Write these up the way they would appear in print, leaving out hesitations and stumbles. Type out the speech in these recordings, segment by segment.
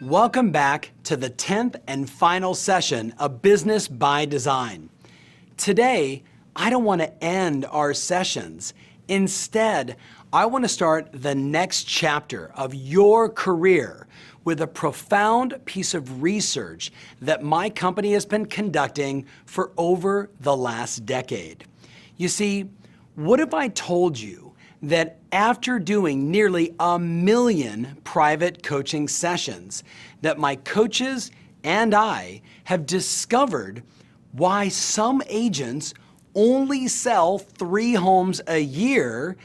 Welcome back to the 10th and final session of Business by Design. Today, I don't want to end our sessions. Instead, I want to start the next chapter of your career with a profound piece of research that my company has been conducting for over the last decade. You see, what if I told you that after doing nearly 1 million private coaching sessions, that my coaches and I have discovered why some agents only sell 3 homes a year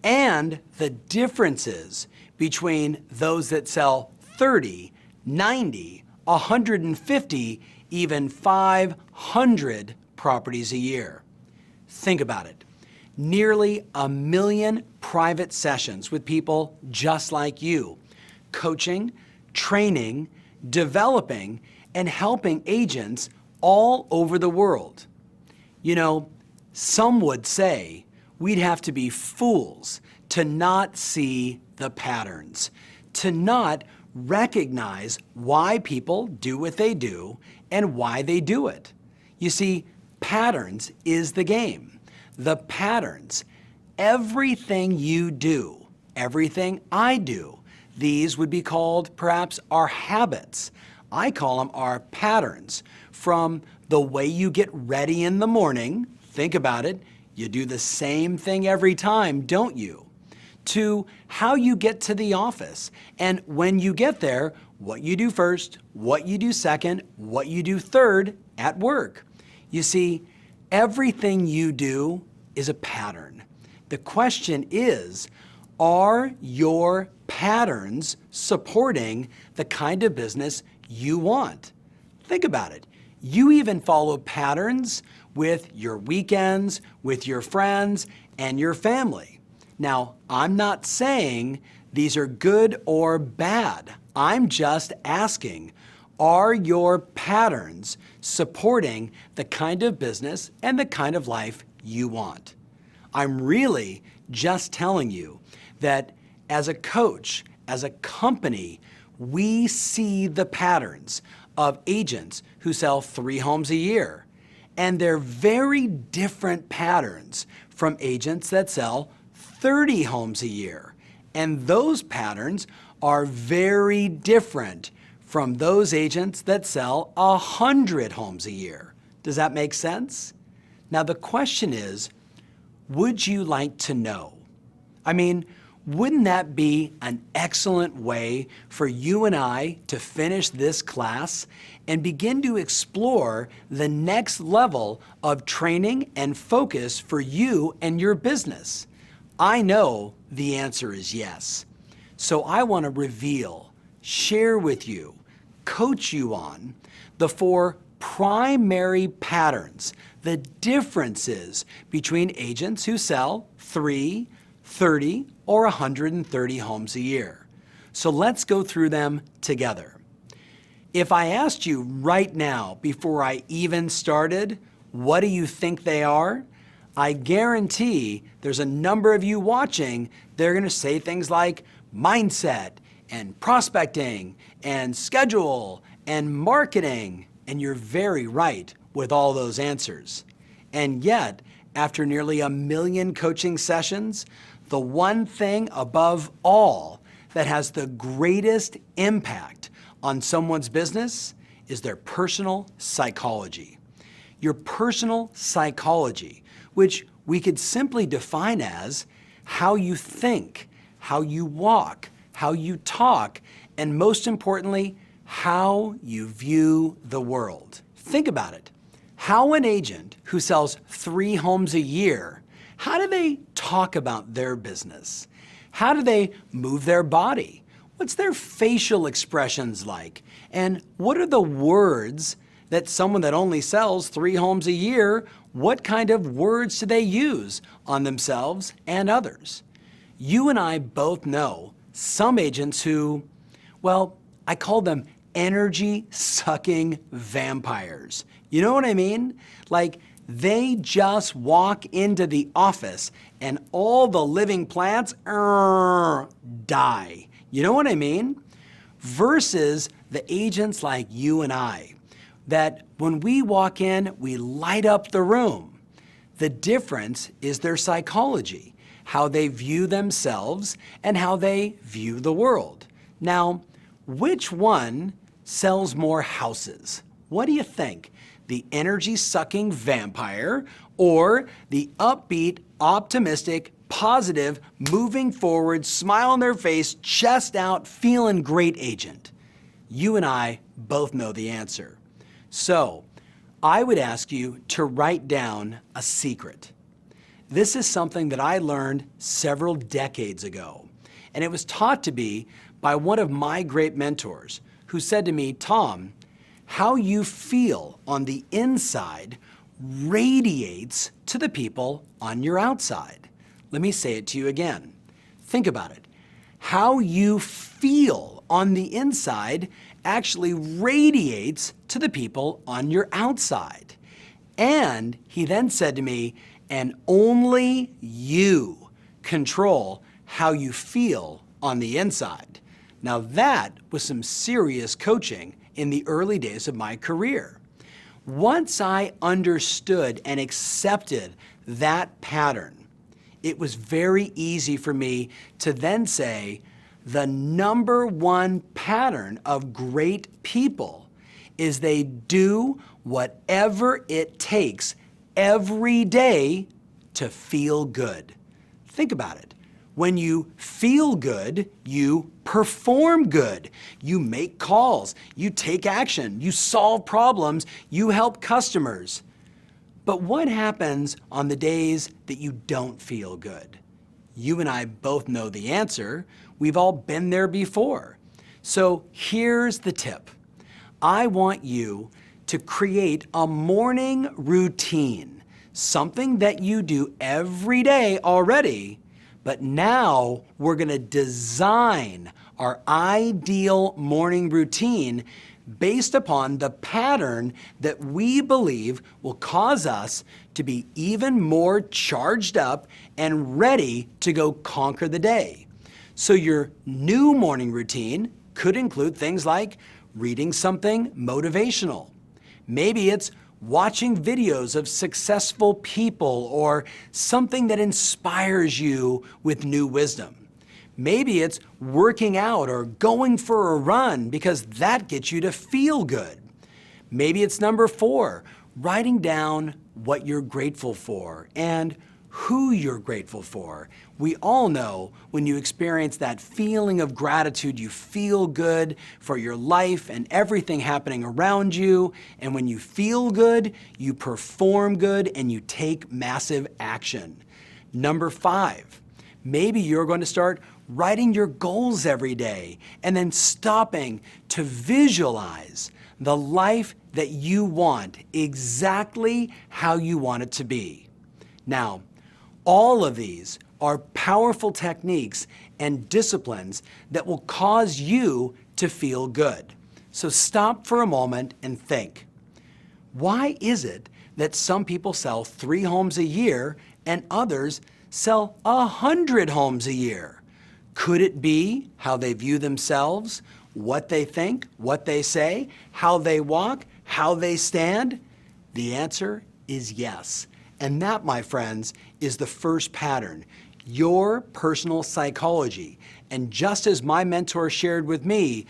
and the differences between those that sell 30, 90, 150, even 500 properties a year. Think about it. Nearly 1 million private sessions with people just like you, coaching, training, developing, and helping agents all over the world. You know, some would say we'd have to be fools to not see the patterns, to not recognize why people do what they do and why they do it. You see, patterns is the game. The patterns, everything you do, everything I do, these would be called perhaps our habits. I call them our patterns. From the way you get ready in the morning, think about it, you do the same thing every time, don't you? To how you get to the office, and when you get there, what you do first, what you do second, what you do third at work. You see, everything you do is a pattern. The question is, are your patterns supporting the kind of business you want? Think about it. You even follow patterns with your weekends, with your friends, and your family. Now, I'm not saying these are good or bad. I'm just asking, are your patterns supporting the kind of business and the kind of life you want? I'm really just telling you that as a coach, as a company, we see the patterns of agents who sell 3 homes a year. And they're very different patterns from agents that sell 30 homes a year. And those patterns are very different from those agents that sell 100 homes a year. Does that make sense? Now the question is, would you like to know? I mean, wouldn't that be an excellent way for you and I to finish this class and begin to explore the next level of training and focus for you and your business? I know the answer is yes. So I want to reveal, share with you, coach you on the 4 primary patterns, the differences between agents who sell 3, 30, or 130 homes a year. So let's go through them together. If I asked you right now, before I even started, what do you think they are? I guarantee there's a number of you watching, they're going to say things like mindset and prospecting and schedule and marketing. And you're very right with all those answers. And yet, after nearly 1 million coaching sessions, the one thing above all that has the greatest impact on someone's business is their personal psychology. Your personal psychology, which we could simply define as how you think, how you walk, how you talk, and most importantly, how you view the world. Think about it. How an agent who sells 3 homes a year, how do they talk about their business? How do they move their body? What's their facial expressions like? And what are the words that someone that only sells 3 homes a year, what kind of words do they use on themselves and others? You and I both know some agents who, well, I call them energy-sucking vampires. You know what I mean? Like, they just walk into the office and all the living plants die. You know what I mean? versus the agents like you and I, that when we walk in, we light up the room. The difference is their psychology, how they view themselves and how they view the world. Now, which one sells more houses? What do you think? The energy-sucking vampire or the upbeat, optimistic, positive, moving forward, smile on their face, chest out, feeling great agent? You and I both know the answer. So, I would ask you to write down a secret. This is something that I learned several decades ago, and it was taught to me by one of my great mentors who said to me, Tom, how you feel on the inside radiates to the people on your outside. Let me say it to you again. Think about it. How you feel on the inside actually radiates to the people on your outside. And he then said to me, and only you control how you feel on the inside. Now that was some serious coaching in the early days of my career. Once I understood and accepted that pattern, it was very easy for me to then say, the number one pattern of great people is they do whatever it takes every day to feel good. Think about it. When you feel good, you perform good. You make calls, you take action, you solve problems, you help customers. But what happens on the days that you don't feel good? You and I both know the answer. We've all been there before. So here's the tip. I want you to create a morning routine, something that you do every day already, but now we're gonna design our ideal morning routine based upon the pattern that we believe will cause us to be even more charged up and ready to go conquer the day. So your new morning routine could include things like reading something motivational. Maybe it's watching videos of successful people or something that inspires you with new wisdom. Maybe it's working out or going for a run because that gets you to feel good. Maybe it's number 4, writing down what you're grateful for and who you're grateful for. We all know when you experience that feeling of gratitude, you feel good for your life and everything happening around you. And when you feel good, you perform good and you take massive action. Number 5, maybe you're going to start writing your goals every day and then stopping to visualize the life that you want, exactly how you want it to be. Now, all of these are powerful techniques and disciplines that will cause you to feel good. So stop for a moment and think, why is it that some people sell 3 homes a year and others sell 100 homes a year? Could it be how they view themselves, what they think, what they say, how they walk, how they stand? The answer is yes. And that, my friends, is the first pattern, your personal psychology. And just as my mentor shared with me,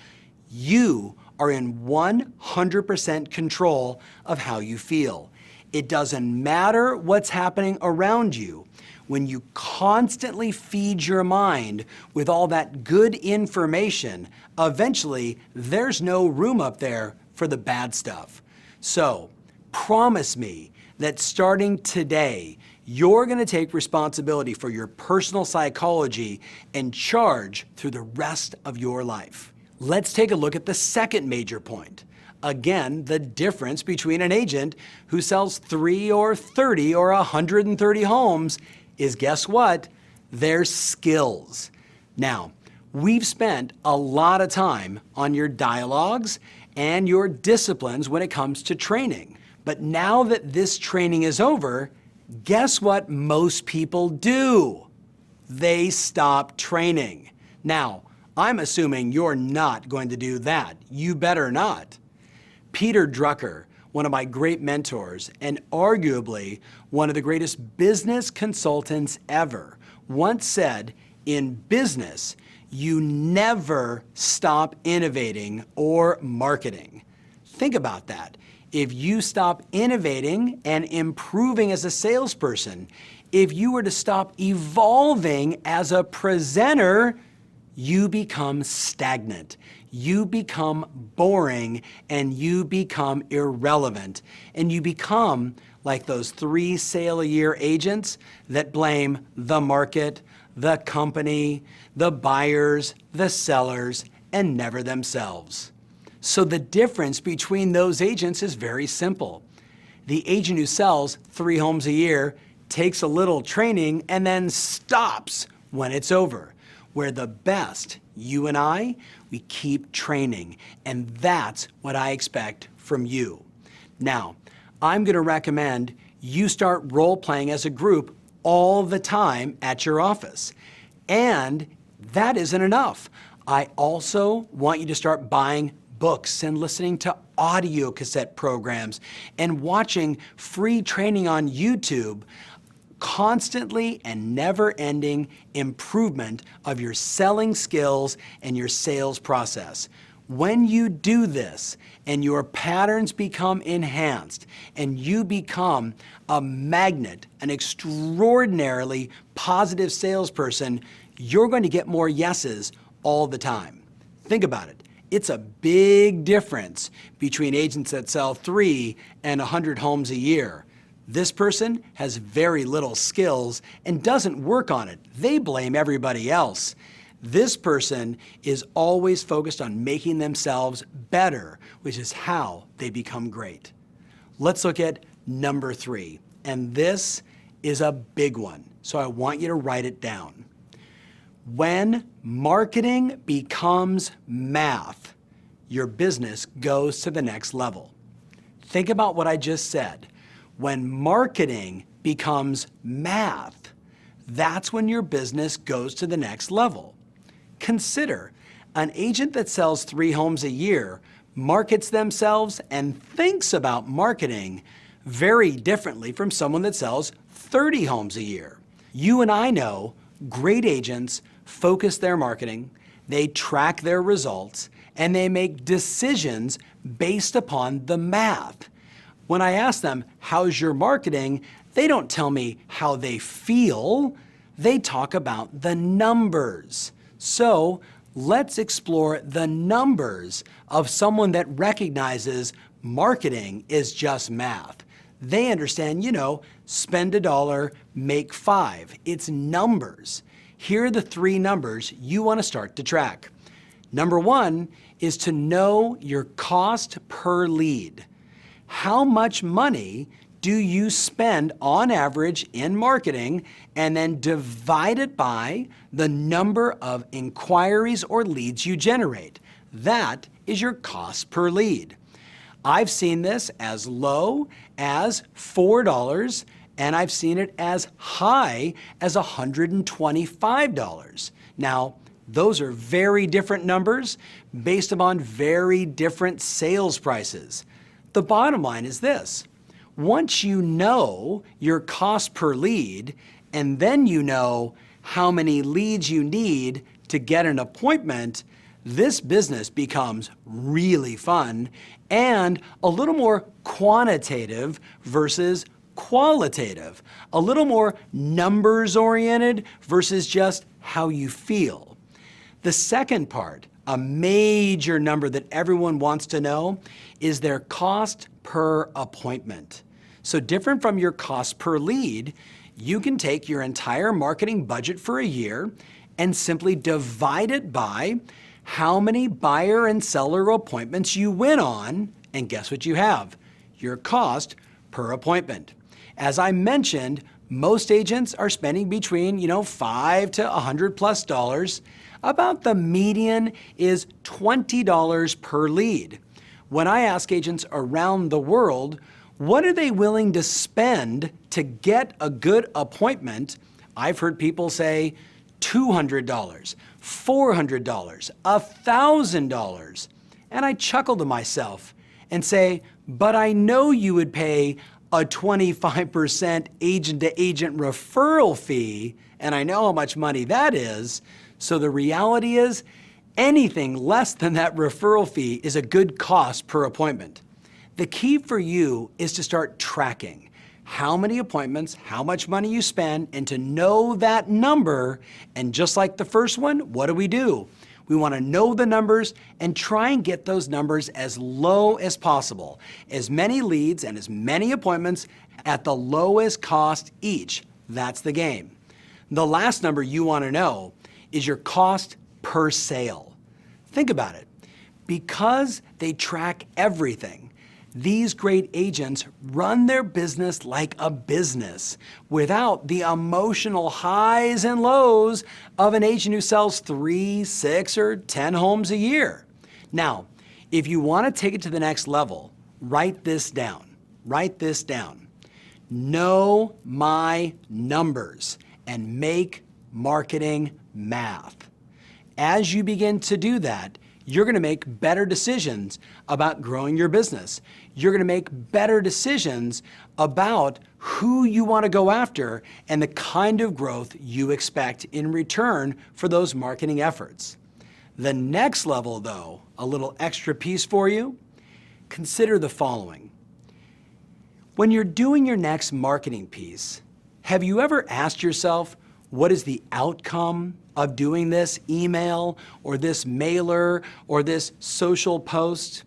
you are in 100% control of how you feel. It doesn't matter what's happening around you. When you constantly feed your mind with all that good information, eventually there's no room up there for the bad stuff. So promise me that starting today, you're going to take responsibility for your personal psychology and charge through the rest of your life. Let's take a look at the second major point. Again, the difference between an agent who sells 3 or 30 or 130 homes is, guess what? Their skills. Now, we've spent a lot of time on your dialogues and your disciplines when it comes to training. But now that this training is over, guess what most people do? They stop training. Now, I'm assuming you're not going to do that. You better not. Peter Drucker, one of my great mentors and arguably one of the greatest business consultants ever, once said, in business, you never stop innovating or marketing. Think about that. If you stop innovating and improving as a salesperson, if you were to stop evolving as a presenter, you become stagnant. You become boring and you become irrelevant. And you become like those 3 sale-a-year agents that blame the market, the company, the buyers, the sellers, and never themselves. So the difference between those agents is very simple. The agent who sells 3 homes a year takes a little training and then stops when it's over. Where the best, you and I, we keep training, and that's what I expect from you. Now, I'm going to recommend you start role-playing as a group all the time at your office. And that isn't enough. I also want you to start buying books and listening to audio cassette programs and watching free training on YouTube. Constantly and never-ending improvement of your selling skills and your sales process. When you do this and your patterns become enhanced and you become a magnet, an extraordinarily positive salesperson, you're going to get more yeses all the time. Think about it. It's a big difference between agents that sell 3 and 100 homes a year. This person has very little skills and doesn't work on it. They blame everybody else. This person is always focused on making themselves better, which is how they become great. Let's look at number 3, and this is a big one, so I want you to write it down. When marketing becomes math, your business goes to the next level. Think about what I just said. When marketing becomes math, that's when your business goes to the next level. Consider an agent that sells 3 homes a year markets themselves and thinks about marketing very differently from someone that sells 30 homes a year. You and I know great agents focus their marketing, they track their results, and they make decisions based upon the math. When I ask them, how's your marketing? They don't tell me how they feel. They talk about the numbers. So let's explore the numbers of someone that recognizes marketing is just math. They understand, spend $1, make 5. It's numbers. Here are the 3 numbers you want to start to track. Number 1 is to know your cost per lead. How much money do you spend on average in marketing, and then divide it by the number of inquiries or leads you generate. That is your cost per lead. I've seen this as low as $4, and I've seen it as high as $125. Now, those are very different numbers based upon very different sales prices. The bottom line is this. Once you know your cost per lead, and then you know how many leads you need to get an appointment, this business becomes really fun and a little more quantitative versus qualitative, a little more numbers oriented versus just how you feel. The second part, a major number that everyone wants to know, is their cost per appointment. So different from your cost per lead, you can take your entire marketing budget for a year and simply divide it by how many buyer and seller appointments you win on, and guess what you have? Your cost per appointment. As I mentioned, most agents are spending between, $5 to $100+. About the median is $20 per lead. When I ask agents around the world, what are they willing to spend to get a good appointment? I've heard people say $200, $400, $1,000. And I chuckle to myself and say, but I know you would pay a 25% agent-to-agent referral fee, and I know how much money that is. So the reality is, anything less than that referral fee is a good cost per appointment. The key for you is to start tracking how many appointments, how much money you spend, and to know that number. And just like the first one, what do? We want to know the numbers and try and get those numbers as low as possible. As many leads and as many appointments at the lowest cost each. That's the game. The last number you want to know is your cost per sale. Think about it. Because they track everything, these great agents run their business like a business without the emotional highs and lows of an agent who sells 3, 6, or 10 homes a year. Now, if you want to take it to the next level, write this down. Write this down. Know my numbers and make marketing math. As you begin to do that, you're going to make better decisions about growing your business. You're going to make better decisions about who you want to go after and the kind of growth you expect in return for those marketing efforts. The next level, though, a little extra piece for you, consider the following. When you're doing your next marketing piece, have you ever asked yourself, what is the outcome of doing this email or this mailer or this social post?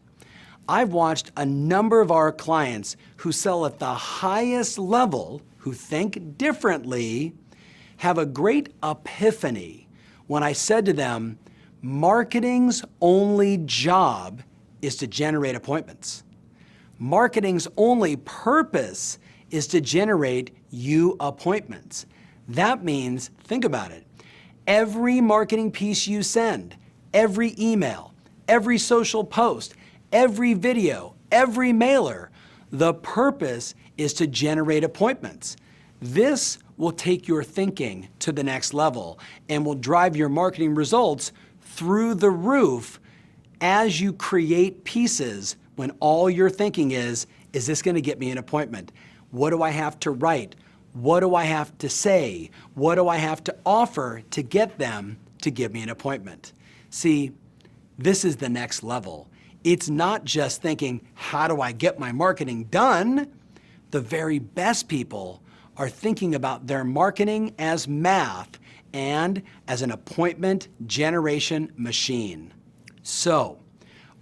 I've watched a number of our clients who sell at the highest level, who think differently, have a great epiphany when I said to them, marketing's only job is to generate appointments. Marketing's only purpose is to generate you appointments. That means, think about it, every marketing piece you send, every email, every social post, every video, every mailer, the purpose is to generate appointments. This will take your thinking to the next level and will drive your marketing results through the roof as you create pieces when all you're thinking is this going to get me an appointment? What do I have to write? What do I have to say? What do I have to offer to get them to give me an appointment? See, this is the next level. It's not just thinking, how do I get my marketing done? The very best people are thinking about their marketing as math and as an appointment generation machine. So,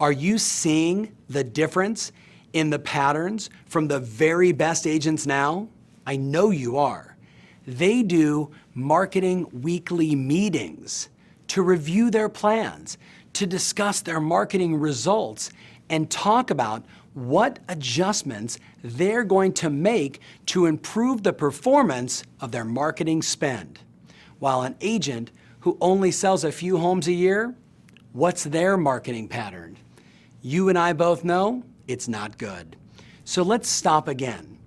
are you seeing the difference in the patterns from the very best agents now? I know you are. They do marketing weekly meetings to review their plans, to discuss their marketing results, and talk about what adjustments they're going to make to improve the performance of their marketing spend. While an agent who only sells a few homes a year, what's their marketing pattern? You and I both know it's not good. So let's stop again.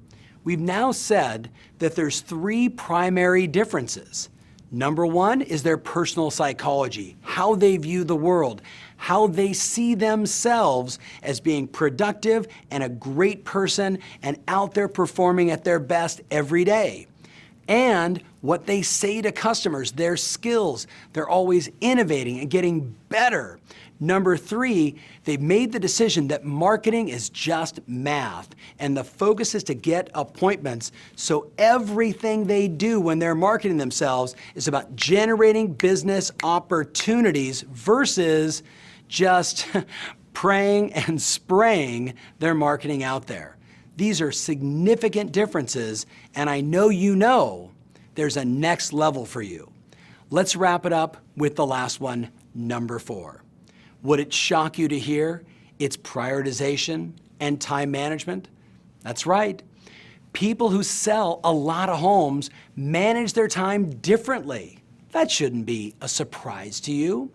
We've now said that there's 3 primary differences. Number 1 is their personal psychology, how they view the world, how they see themselves as being productive and a great person and out there performing at their best every day. And what they say to customers, their skills, they're always innovating and getting better. Number 3, they've made the decision that marketing is just math and the focus is to get appointments. So everything they do when they're marketing themselves is about generating business opportunities versus just praying and spraying their marketing out there. These are significant differences, and I know you know there's a next level for you. Let's wrap it up with the last one, number 4. Would it shock you to hear it's prioritization and time management? That's right. People who sell a lot of homes manage their time differently. That shouldn't be a surprise to you.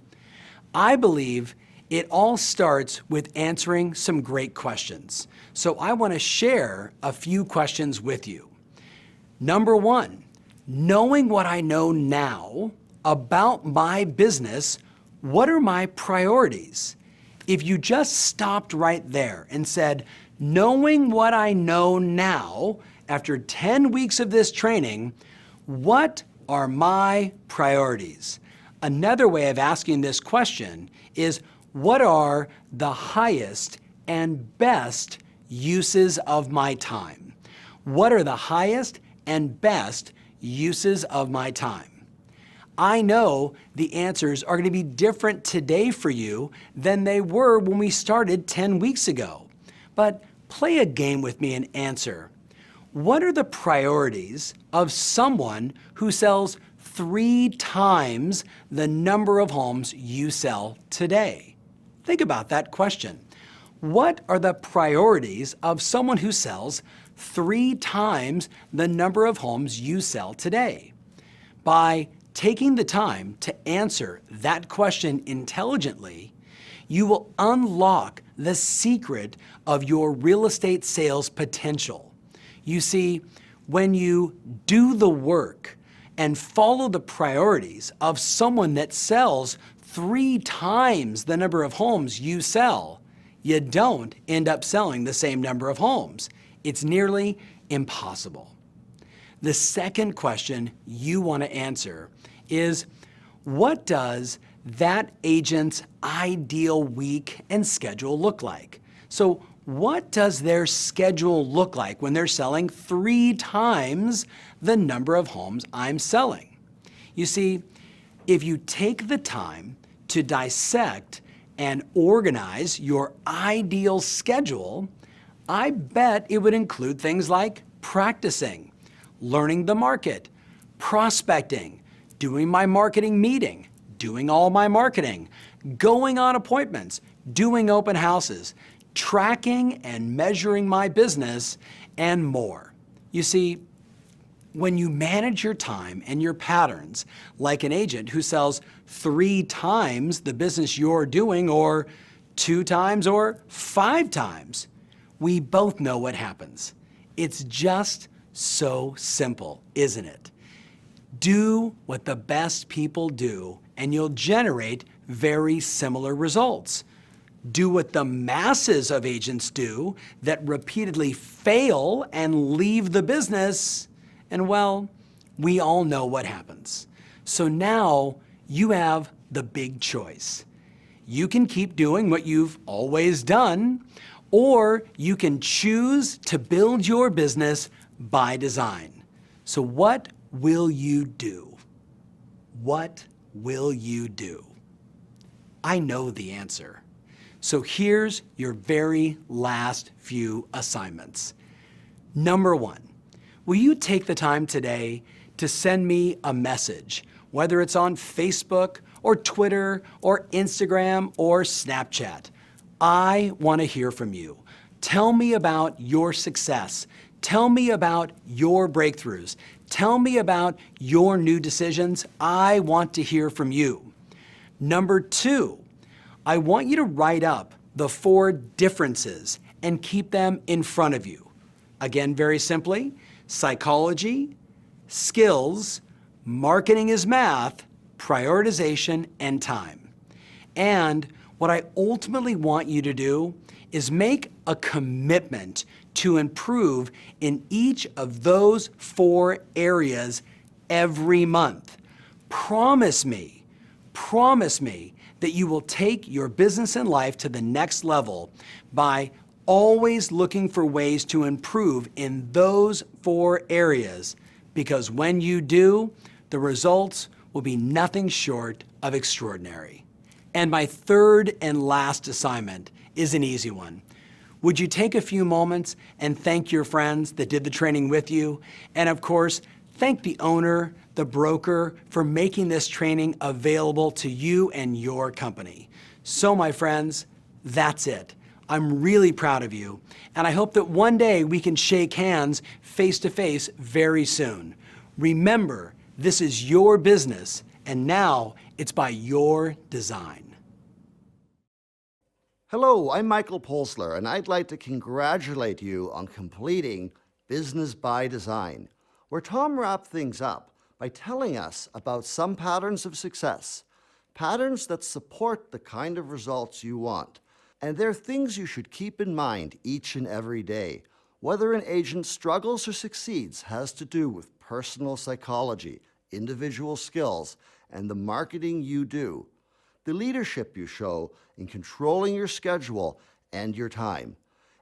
I believe it all starts with answering some great questions. So I want to share a few questions with you. Number 1, knowing what I know now, about my business, what are my priorities? If you just stopped right there and said, knowing what I know now, after 10 weeks of this training, what are my priorities? Another way of asking this question is, what are the highest and best uses of my time? What are the highest and best uses of my time? I know the answers are going to be different today for you than they were when we started 10 weeks ago. But play a game with me and answer. What are the priorities of someone who sells 3 times the number of homes you sell today? Think about that question. What are the priorities of someone who sells 3 times the number of homes you sell today? By taking the time to answer that question intelligently, you will unlock the secret of your real estate sales potential. You see, when you do the work and follow the priorities of someone that sells 3 times the number of homes you sell, you don't end up selling the same number of homes. It's nearly impossible. The second question you want to answer is, what does that agent's ideal week and schedule look like? So what does their schedule look like when they're selling 3 times the number of homes I'm selling? You see, if you take the time to dissect and organize your ideal schedule, I bet it would include things like practicing, learning the market, prospecting, doing my marketing meeting, doing all my marketing, going on appointments, doing open houses, tracking and measuring my business, and more. You see, when you manage your time and your patterns like an agent who sells 3 times the business you're doing, or 2 times, or 5 times, we both know what happens. It's just so simple, isn't it? Do what the best people do, and you'll generate very similar results. Do what the masses of agents do that repeatedly fail and leave the business, and well, we all know what happens. So now you have the big choice. You can keep doing what you've always done, or you can choose to build your business by design. So what will you do? What will you do? I know the answer. So here's your very last few assignments. Number 1, will you take the time today to send me a message, whether it's on Facebook or Twitter or Instagram or Snapchat? I want to hear from you. Tell me about your success. Tell me about your breakthroughs. Tell me about your new decisions. I want to hear from you. Number 2, I want you to write up the 4 differences and keep them in front of you. Again, very simply, psychology, skills, marketing is math, prioritization, and time. And what I ultimately want you to do is make a commitment to improve in each of those 4 areas every month. Promise me that you will take your business and life to the next level by always looking for ways to improve in those 4 areas, because when you do, the results will be nothing short of extraordinary. And my third and last assignment is an easy one. Would you take a few moments and thank your friends that did the training with you? And of course, thank the owner, the broker, for making this training available to you and your company. So my friends, that's it. I'm really proud of you, and I hope that one day we can shake hands face to face very soon. Remember, this is your business, and now it's by your design. Hello, I'm Michael Polsler, and I'd like to congratulate you on completing Business by Design, where Tom wrapped things up by telling us about some patterns of success, patterns that support the kind of results you want. And they're things you should keep in mind each and every day. Whether an agent struggles or succeeds has to do with personal psychology, individual skills, and the marketing you do, the leadership you show in controlling your schedule and your time.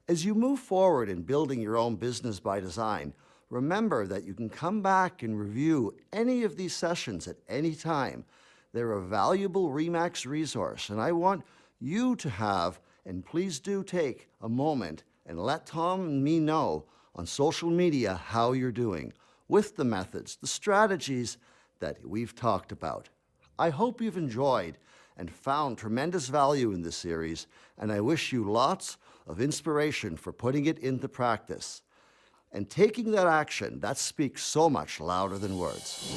As you move forward in building your own business by design, remember that you can come back and review any of these sessions at any time. They're a valuable RE/MAX resource, and I want you to have, and please do take a moment and let Tom and me know on social media how you're doing with the methods, the strategies that we've talked about. I hope you've enjoyed and found tremendous value in this series, and I wish you lots of inspiration for putting it into practice and taking that action that speaks so much louder than words.